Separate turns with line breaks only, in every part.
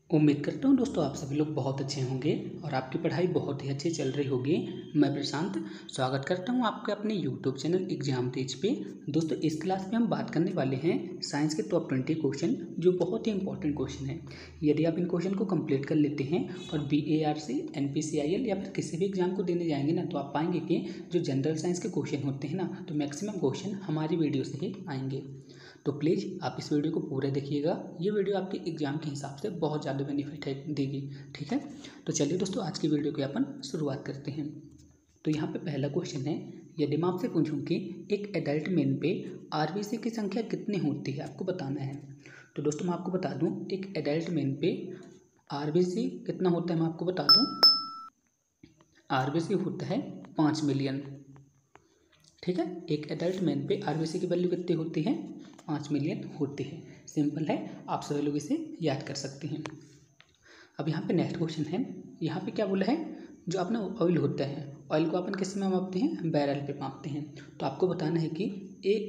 उम्मीद करता हूँ दोस्तों आप सभी लोग बहुत अच्छे होंगे और आपकी पढ़ाई बहुत ही अच्छी चल रही होगी। मैं प्रशांत स्वागत करता हूँ आपके अपने YouTube चैनल एग्जाम तेज पे। दोस्तों इस क्लास में हम बात करने वाले हैं साइंस के टॉप 20 क्वेश्चन जो बहुत ही इंपॉर्टेंट क्वेश्चन है। यदि आप इन क्वेश्चन को कंप्लीट कर लेते हैं और BARC NPCIL या फिर किसी भी एग्जाम को देने जाएंगे ना, तो आप पाएंगे कि जो जनरल साइंस के क्वेश्चन होते हैं ना, तो मैक्सिमम क्वेश्चन हमारी वीडियो से ही आएंगे। तो प्लीज़ आप इस वीडियो को पूरा देखिएगा। ये वीडियो आपके एग्जाम के हिसाब से बहुत ज़्यादा बेनिफिट देगी। ठीक है, तो चलिए दोस्तों आज की वीडियो की अपन शुरुआत करते हैं। तो यहाँ पे पहला क्वेश्चन है, यदि मैं आपसे पूछूं कि एक एडल्ट मैन पे RBC की संख्या कितनी होती है, आपको बताना है। तो दोस्तों मैं आपको बता दूं, एक एडल्ट मैन पे RBC कितना होता है, मैं आपको बता दूं, RBC होता है 5 मिलियन। ठीक है, एक एडल्ट मैन पे RBC की वैल्यू कितनी होती है, 5 मिलियन होती है। सिंपल है, आप सभी लोग इसे याद कर सकते हैं। अब यहाँ पे नेक्स्ट क्वेश्चन है, यहाँ पे क्या बोला है, जो अपना ऑयल होता है, ऑयल को अपन किस में मापते हैं, बैरल पे मापते हैं। तो आपको बताना है कि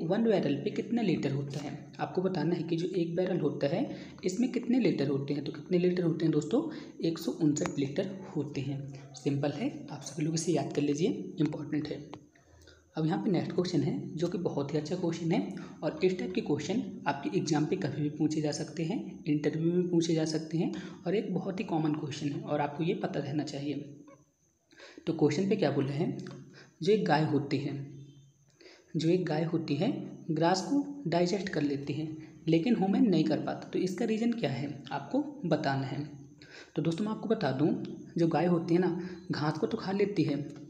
वन बैरल पे कितना लीटर होता है। आपको बताना है कि जो एक बैरल होता है इसमें कितने लीटर होते हैं। तो कितने लीटर होते हैं दोस्तों, 159 लीटर होते हैं। सिंपल है, आप सभी लोग इसे याद कर लीजिए, इंपॉर्टेंट है। अब यहाँ पे नेक्स्ट क्वेश्चन है जो कि बहुत ही अच्छा क्वेश्चन है और इस टाइप के क्वेश्चन आपके एग्जाम पे कभी भी पूछे जा सकते हैं, इंटरव्यू में पूछे जा सकते हैं और एक बहुत ही कॉमन क्वेश्चन है और आपको ये पता रहना चाहिए। तो क्वेश्चन पे क्या बोला है, जो एक गाय होती है ग्रास को डाइजेस्ट कर लेती है लेकिन ह्यूमन नहीं कर पाता। तो इसका रीज़न क्या है, आपको बताना है। तो दोस्तों मैं आपको बता दूँ, जो गाय होती है ना, घास को तो खा लेती है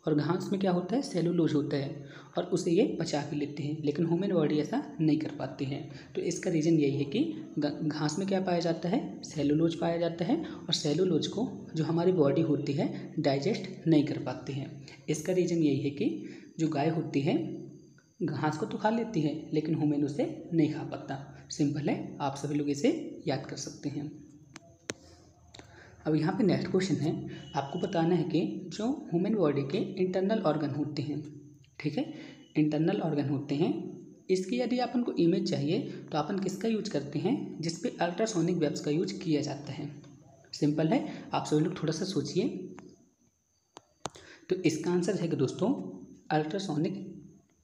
और घास में क्या होता है, सेलुलोज होता है और उसे ये पचा के लेते हैं, लेकिन ह्यूमन बॉडी ऐसा नहीं कर पाती है। तो इसका रीज़न यही है कि घास में क्या पाया जाता है, सेलुलोज पाया जाता है और सेलुलोज को जो हमारी बॉडी होती है डाइजेस्ट नहीं कर पाती है। इसका रीज़न यही है कि जो गाय होती है घास को तो खा लेती है लेकिन ह्यूमन उसे नहीं खा पाता। सिंपल है, आप सभी लोग इसे याद कर सकते हैं। अब यहाँ पे नेक्स्ट क्वेश्चन है, आपको बताना है कि जो ह्यूमन बॉडी के इंटरनल ऑर्गन होते हैं, ठीक है, इंटरनल ऑर्गन होते हैं, इसकी यदि अपन को इमेज चाहिए तो अपन किसका यूज करते हैं, जिस पे अल्ट्रासोनिक वेव्स का यूज किया जाता है। सिंपल है, आप सभी लोग थोड़ा सा सोचिए। तो इसका आंसर है कि दोस्तों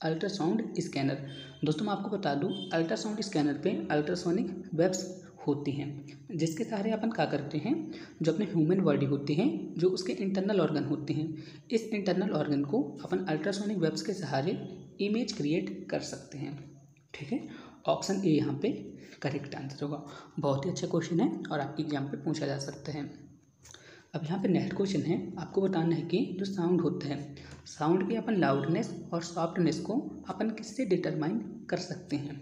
अल्ट्रासाउंड स्कैनर। दोस्तों मैं आपको बता दूं, अल्ट्रासाउंड स्कैनर पे अल्ट्रासोनिक वेव्स होती हैं जिसके सहारे अपन क्या करते हैं, जो अपने ह्यूमन बॉडी होती हैं, जो उसके इंटरनल ऑर्गन होते हैं, इस इंटरनल ऑर्गन को अपन अल्ट्रासोनिक वेव्स के सहारे इमेज क्रिएट कर सकते हैं। ठीक है, ऑप्शन ए यहाँ पे करेक्ट आंसर होगा। बहुत ही अच्छा क्वेश्चन है और आपके एग्जाम पे पूछा जा सकता है। अब यहाँ पे नेक्स्ट क्वेश्चन है, आपको बताना है कि जो साउंड होता है, साउंड की अपन लाउडनेस और सॉफ्टनेस को अपन किससे डिटरमाइन कर सकते हैं,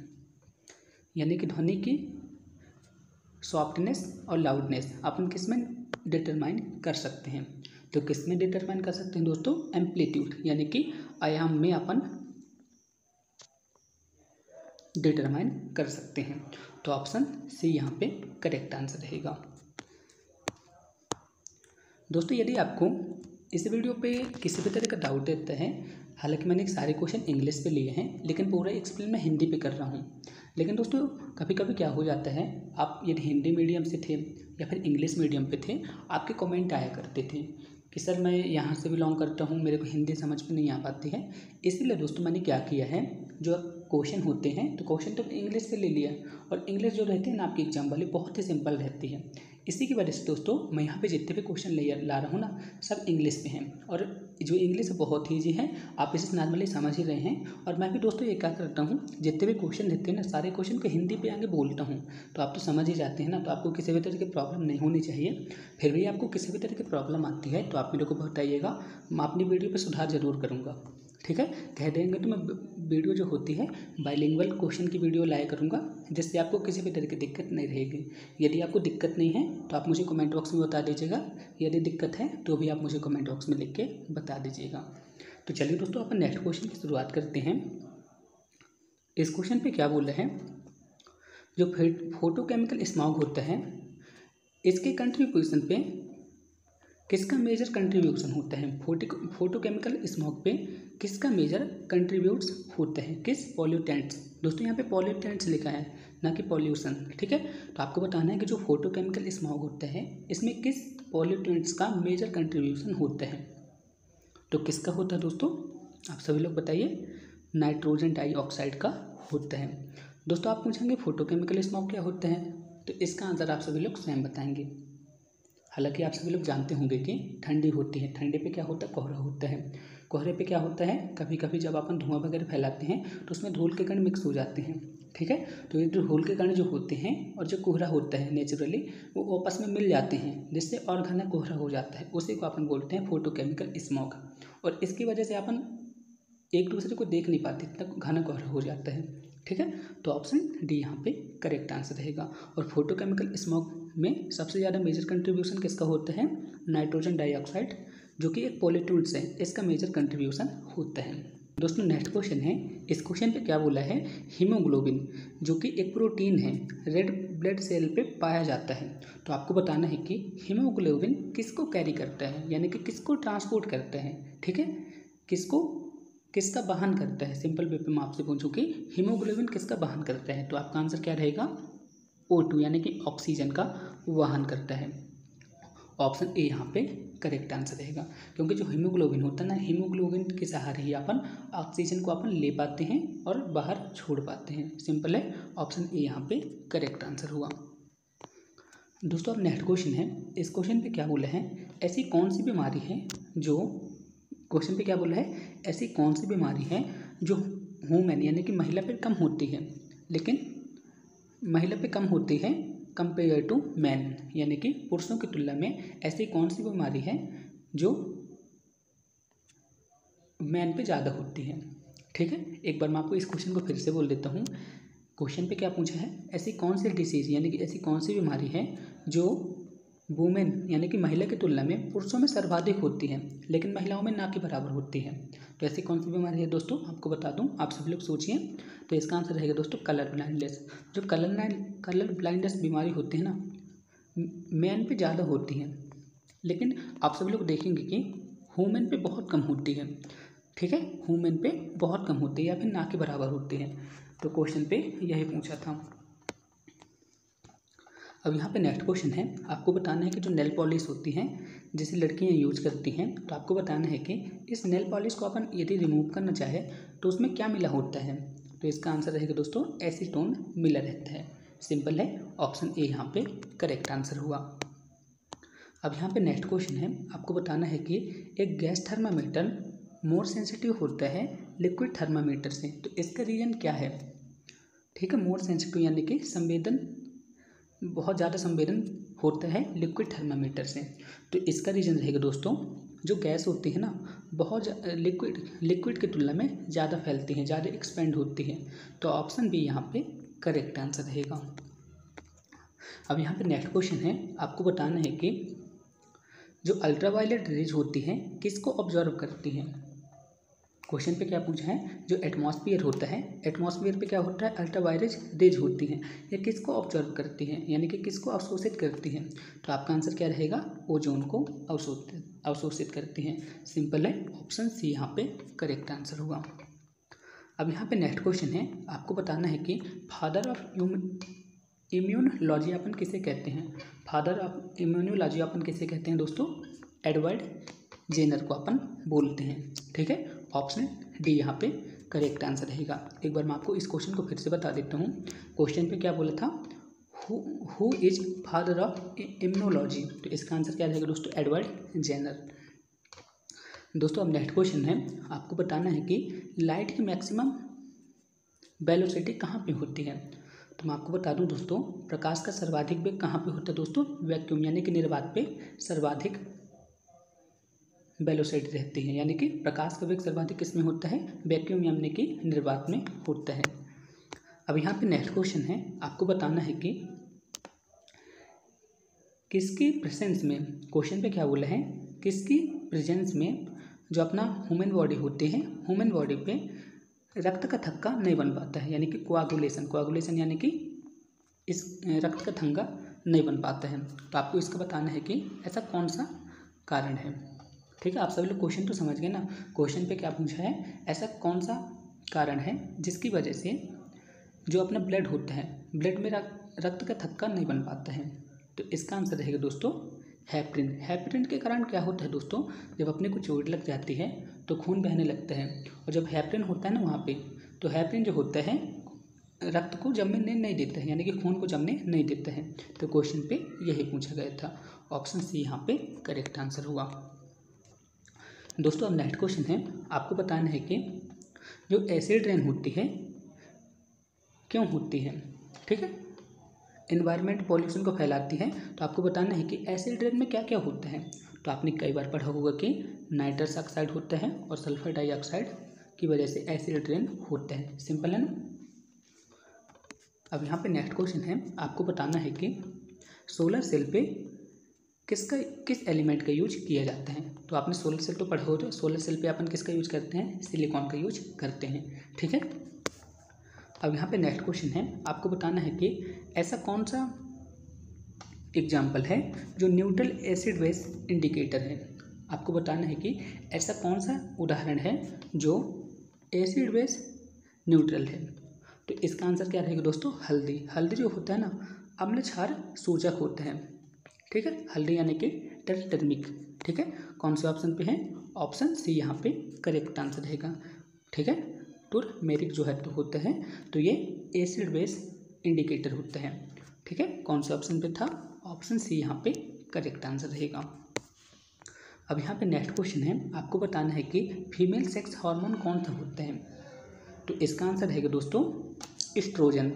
यानी कि ध्वनि की सॉफ्टनेस और लाउडनेस अपन किस में डिटरमाइन कर सकते हैं। तो किस में डिटरमाइन कर सकते हैं दोस्तों, एम्पलीट्यूड यानी कि आयाम में अपन डिटरमाइन कर सकते हैं। तो ऑप्शन सी यहाँ पे करेक्ट आंसर रहेगा। दोस्तों यदि आपको इस वीडियो पे किसी भी तरह का डाउट रहता है, हालांकि मैंने सारे क्वेश्चन इंग्लिश पे लिए हैं लेकिन पूरा एक्सप्लेन मैं हिंदी पे कर रहा हूँ। लेकिन दोस्तों कभी कभी क्या हो जाता है, आप यदि हिंदी मीडियम से थे या फिर इंग्लिश मीडियम पे थे, आपके कमेंट आया करते थे कि सर मैं यहाँ से बिलोंग करता हूँ, मेरे को हिंदी समझ में नहीं आ पाती है। इसीलिए दोस्तों मैंने क्या किया है, जो क्वेश्चन होते हैं तो क्वेश्चन तो इंग्लिश से ले लिया और इंग्लिश जो रहती है ना आपकी एग्जाम वाली, बहुत ही सिंपल रहती है। इसी की वजह से दोस्तों मैं यहाँ पे जितने भी क्वेश्चन ला रहा हूँ ना, सब इंग्लिश में हैं और जो इंग्लिश बहुत ईजी है, आप इसे नॉर्मली समझ ही रहे हैं। और मैं भी दोस्तों ये क्या करता हूँ, जितने भी क्वेश्चन रहते हैं ना, सारे क्वेश्चन को हिंदी पे आगे बोलता हूँ, तो आप तो समझ ही जाते हैं ना। तो आपको किसी भी तरह की प्रॉब्लम नहीं होनी चाहिए। फिर भी आपको किसी भी तरह की प्रॉब्लम आती है तो आप मेरे को बताइएगा, मैं अपनी वीडियो पर सुधार जरूर करूँगा। ठीक है, कह देंगे तो मैं वीडियो जो होती है बाइलिंगुअल क्वेश्चन की वीडियो लाया करूँगा, जिससे आपको किसी भी तरह की दिक्कत नहीं रहेगी। यदि आपको दिक्कत नहीं है तो आप मुझे कमेंट बॉक्स में बता दीजिएगा, यदि दिक्कत है तो भी आप मुझे कमेंट बॉक्स में लिख के बता दीजिएगा। तो चलिए दोस्तों अपन नेक्स्ट क्वेश्चन की शुरुआत करते हैं। इस क्वेश्चन पे क्या बोला है, जो फोटोकेमिकल स्मॉग होता है, इसके कंट्रीब्यूशन पे किसका मेजर कंट्रीब्यूशन होता है फोटोकेमिकल स्मॉग पे, किसका मेजर कंट्रीब्यूट्स होते हैं, किस पॉल्यूटेंट्स। दोस्तों यहाँ पे पॉल्यूटेंट्स लिखा है ना कि पॉल्यूशन, ठीक है। तो आपको बताना है कि जो फोटोकेमिकल स्मॉग होता है इसमें किस पॉल्यूटेंट्स का मेजर कंट्रीब्यूशन होता है। तो किसका होता है दोस्तों, आप सभी लोग बताइए। नाइट्रोजन डाइऑक्साइड का होता है। दोस्तों आप पूछेंगे फोटोकेमिकल स्मॉग क्या होता है, तो इसका आंसर आप सभी लोग स्वयं बताएंगे। हालांकि आप सभी लोग जानते होंगे कि ठंडी होती है, ठंडे पे क्या होता है, कोहरा होता है। कोहरे पे क्या होता है, कभी कभी जब अपन धुआं वगैरह फैलाते हैं तो उसमें धूल के कण मिक्स हो जाते हैं, ठीक है। तो ये जो धूल के कण जो होते हैं और जो कोहरा होता है नेचुरली, वो आपस में मिल जाते हैं जिससे और घना कोहरा हो जाता है। उसी को अपन बोलते हैं फोटोकेमिकल स्मॉग। और इसकी वजह से अपन एक दूसरे को देख नहीं पाते, इतना घना कोहरा हो जाता है, ठीक है। तो ऑप्शन डी यहाँ पे करेक्ट आंसर रहेगा। और फोटोकेमिकल स्मॉग में सबसे ज़्यादा मेजर कंट्रीब्यूशन किसका होता है, नाइट्रोजन डाइऑक्साइड, जो कि एक पॉल्यूटेंट्स है, इसका मेजर कंट्रीब्यूशन होता है। दोस्तों नेक्स्ट क्वेश्चन है, इस क्वेश्चन पे क्या बोला है, हीमोग्लोबिन जो कि एक प्रोटीन है, रेड ब्लड सेल पे पाया जाता है। तो आपको बताना है कि हीमोग्लोबिन किसको कैरी करता है, यानी कि किसको ट्रांसपोर्ट करता है, ठीक है, किसका वाहन करता है। सिंपल वे पे मैं आपसे पूछूं कि हीमोग्लोबिन किसका वाहन करता है, तो आपका आंसर क्या रहेगा, O2 यानी कि ऑक्सीजन का वाहन करता है। ऑप्शन ए यहाँ पे करेक्ट आंसर रहेगा, क्योंकि जो हीमोग्लोबिन होता है ना, हीमोग्लोबिन के सहारे ही अपन ऑक्सीजन को अपन ले पाते हैं और बाहर छोड़ पाते हैं। सिंपल है, ऑप्शन ए यहाँ पे करेक्ट आंसर हुआ। दोस्तों अब नेक्स्ट क्वेश्चन है, इस क्वेश्चन पे क्या बोला है, ऐसी कौन सी बीमारी है जो, क्वेश्चन पे क्या बोला है, ऐसी कौन सी बीमारी है जो वुमेन यानी कि महिला पे कम होती है, लेकिन महिला पे कम होती है कंपेयर टू मैन, यानी कि पुरुषों की तुलना में ऐसी कौन सी बीमारी है जो मैन पे ज़्यादा होती है, ठीक है। एक बार मैं आपको इस क्वेश्चन को फिर से बोल देता हूँ। क्वेश्चन पे क्या पूछा है, ऐसी कौन सी डिसीज़ यानी कि ऐसी कौन सी बीमारी है जो वुमेन यानी कि महिला की तुलना में पुरुषों में सर्वाधिक होती है लेकिन महिलाओं में ना के बराबर होती है। तो ऐसी कौन सी बीमारी है दोस्तों, आपको बता दूं, आप सभी लोग सोचिए। तो इसका आंसर रहेगा दोस्तों कलर ब्लाइंडनेस। जो कलर ब्लाइंडनेस बीमारी होती है ना, मैन पे ज़्यादा होती है, लेकिन आप सभी लोग देखेंगे कि वुमेन पे बहुत कम होती है, ठीक है। वुमेन पे बहुत कम होती है या फिर ना के बराबर होती है। तो क्वेश्चन पे यही पूछा था। अब यहाँ पे नेक्स्ट क्वेश्चन है, आपको बताना है कि जो नेल पॉलिश होती है जिसे लड़कियाँ यूज करती हैं, तो आपको बताना है कि इस नेल पॉलिश को अपन यदि रिमूव करना चाहे तो उसमें क्या मिला होता है। तो इसका आंसर रहेगा दोस्तों एसीटोन मिला रहता है। सिंपल है, ऑप्शन ए यहाँ पे करेक्ट आंसर हुआ। अब यहाँ पे नेक्स्ट क्वेश्चन है, आपको बताना है कि एक गैस थर्मामीटर मोर सेंसिटिव होता है लिक्विड थर्मामीटर से, तो इसका रीज़न क्या है, ठीक है। मोर सेंसिटिव यानी कि बहुत ज़्यादा संवेदन होता है लिक्विड थर्मामीटर से। तो इसका रीज़न रहेगा दोस्तों, जो गैस होती है ना, बहुत लिक्विड की तुलना में ज़्यादा फैलती है, ज़्यादा एक्सपेंड होती है। तो ऑप्शन बी यहाँ पे करेक्ट आंसर रहेगा। अब यहाँ पे नेक्स्ट क्वेश्चन है, आपको बताना है कि जो अल्ट्रावायलेट रेज होती है किसको ऑब्जर्व करती है। क्वेश्चन पे क्या पूछा है, जो एटमॉस्फेयर होता है, एटमॉस्फेयर पे क्या होता है, अल्ट्रावायलेट रेज होती है, ये किसको ऑब्जर्व करती है यानी कि किसको अवशोषित करती है। तो आपका आंसर क्या रहेगा, ओजोन को अवशोषित करती है। सिंपल है, ऑप्शन सी यहाँ पे करेक्ट आंसर होगा। अब यहाँ पे नेक्स्ट क्वेश्चन है, आपको बताना है कि फादर ऑफ इम्यूनोलॉजी अपन किसे कहते हैं। फादर ऑफ इम्यूनोलॉजी अपन किसे कहते हैं दोस्तों, एडवर्ड जेनर को अपन बोलते हैं, ठीक है। ऑप्शन डी यहाँ पे करेक्ट आंसर रहेगा। एक बार मैं आपको इस क्वेश्चन को फिर से बता देता हूँ। क्वेश्चन पे क्या बोला था, who is father of immunology, तो इसका आंसर क्या रहेगा दोस्तों, एडवर्ड जेनर। दोस्तों अब नेक्स्ट क्वेश्चन है, आपको बताना है कि लाइट की मैक्सिमम वेलोसिटी कहाँ पे होती है। तो मैं आपको बता दूं दोस्तों, प्रकाश का सर्वाधिक वेग कहाँ पे होता है दोस्तों, वैक्यूम यानी कि निर्वात पे सर्वाधिक वेलोसिटी रहती है, यानी कि प्रकाश का वेग सर्वाधिक किस में होता है, वैक्यूम यानी कि निर्वात में होता है। अब यहाँ पे नेक्स्ट क्वेश्चन है, आपको बताना है कि किसकी प्रेजेंस में, क्वेश्चन पे क्या बोला है, किसकी प्रेजेंस में जो अपना ह्यूमन बॉडी होते हैं, ह्यूमन बॉडी पे रक्त का थक्का नहीं बन पाता है, यानी कि कोआगुलेशन यानी कि इस रक्त का थक्का नहीं बन पाता है। तो आपको इसका बताना है कि ऐसा कौन सा कारण है। ठीक है, आप सभी लोग क्वेश्चन तो समझ गए ना। क्वेश्चन पे क्या पूछा है, ऐसा कौन सा कारण है जिसकी वजह से जो अपना ब्लड होता है, ब्लड में रक्त का थक्का नहीं बन पाता है। तो इसका आंसर रहेगा दोस्तों हेपरिन। हेपरिन के कारण क्या होता है दोस्तों, जब अपने को चोट लग जाती है तो खून बहने लगता है, और जब हेपरिन होता है ना वहाँ पे, तो हेपरिन जो होता है रक्त को जमने नहीं देता है, यानी कि खून को जमने नहीं देता है। तो क्वेश्चन पे यही पूछा गया था। ऑप्शन सी यहाँ पे करेक्ट आंसर हुआ। दोस्तों अब नेक्स्ट क्वेश्चन है, आपको बताना है कि जो एसिड रेन होती है क्यों होती है। ठीक है, एनवायरनमेंट पॉल्यूशन को फैलाती है। तो आपको बताना है कि एसिड रेन में क्या क्या होता है। तो आपने कई बार पढ़ा होगा कि नाइट्रस ऑक्साइड होता है और सल्फर डाइऑक्साइड की वजह से एसिड रेन होता है। सिंपल है ना। अब यहाँ पे नेक्स्ट क्वेश्चन है, आपको बताना है कि सोलर सेल पे किस एलिमेंट का यूज किया जाता है। तो आपने सोलर सेल तो पढ़ा होगा, सोलर सेल पे अपन किसका यूज करते हैं, सिलिकॉन का यूज करते हैं। ठीक है, अब यहाँ पे नेक्स्ट क्वेश्चन है, आपको बताना है कि ऐसा कौन सा एग्जाम्पल है जो न्यूट्रल एसिड बेस इंडिकेटर है। आपको बताना है कि ऐसा कौन सा उदाहरण है जो एसिड बेस न्यूट्रल है। तो इसका आंसर क्या रहेगा दोस्तों, हल्दी। हल्दी जो होता है ना अम्ल क्षार सूचक होता है। ठीक है, हल्दी यानी कि टर्मरिक। ठीक है, कौन से ऑप्शन पे है, ऑप्शन सी यहाँ पे करेक्ट आंसर रहेगा। ठीक है, टर्मरिक जो है तो होता है, तो ये एसिड बेस इंडिकेटर होता है। ठीक है, कौन से ऑप्शन पे था, ऑप्शन सी यहाँ पे करेक्ट आंसर रहेगा। अब यहाँ पे नेक्स्ट क्वेश्चन है, आपको बताना है कि फीमेल सेक्स हार्मोन कौन सा होता है। तो इसका आंसर रहेगा दोस्तों एस्ट्रोजन।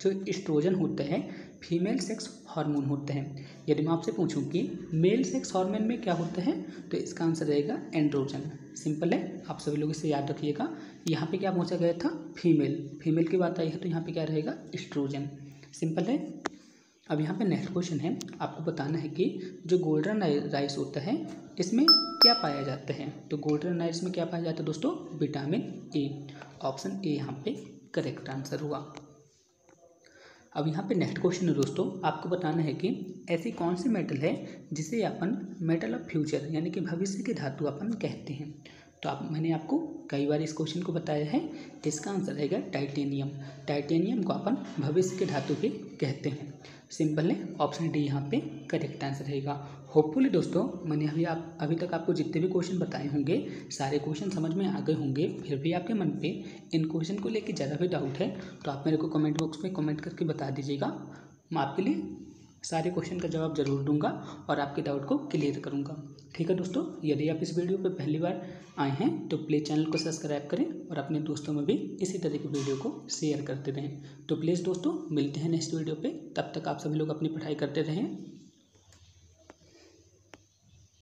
जो एस्ट्रोजन होता है फीमेल सेक्स हार्मोन होता है। यदि मैं आपसे पूछूं कि मेल सेक्स हार्मोन में क्या होता है, तो इसका आंसर रहेगा एंड्रोजन। सिंपल है, आप सभी लोग इसे याद रखिएगा। यहाँ पे क्या पूछा गया था, फीमेल की बात आई है, तो यहाँ पे क्या रहेगा, एस्ट्रोजन। सिंपल है। अब यहाँ पे नेक्स्ट क्वेश्चन है, आपको बताना है कि जो गोल्डन राइस होता है इसमें क्या पाया जाता है। तो गोल्डन राइस में क्या पाया जाता है दोस्तों, विटामिन ए। ऑप्शन ए यहाँ पे करेक्ट आंसर हुआ। अब यहाँ पे नेक्स्ट क्वेश्चन है दोस्तों, आपको बताना है कि ऐसी कौन सी मेटल है जिसे अपन मेटल ऑफ फ्यूचर यानी कि भविष्य की धातु अपन कहते हैं। तो मैंने आपको कई बार इस क्वेश्चन को बताया है। इसका आंसर रहेगा टाइटेनियम। टाइटेनियम को अपन भविष्य की धातु भी कहते हैं। सिंपल है, ऑप्शन डी यहाँ पे करेक्ट आंसर रहेगा। होपफुली दोस्तों मैंने अभी तक आपको जितने भी क्वेश्चन बताए होंगे सारे क्वेश्चन समझ में आ गए होंगे। फिर भी आपके मन पे इन क्वेश्चन को लेकर ज़्यादा भी डाउट है तो आप मेरे को कमेंट बॉक्स में कमेंट करके बता दीजिएगा। मैं आपके लिए सारे क्वेश्चन का जवाब जरूर दूंगा और आपके डाउट को क्लियर करूंगा। ठीक है दोस्तों, यदि आप इस वीडियो पर पहली बार आए हैं तो प्लीज़ चैनल को सब्सक्राइब करें और अपने दोस्तों में भी इसी तरह की वीडियो को शेयर करते रहें। तो प्लीज़ दोस्तों मिलते हैं नेक्स्ट वीडियो पे, तब तक आप सभी लोग अपनी पढ़ाई करते रहें।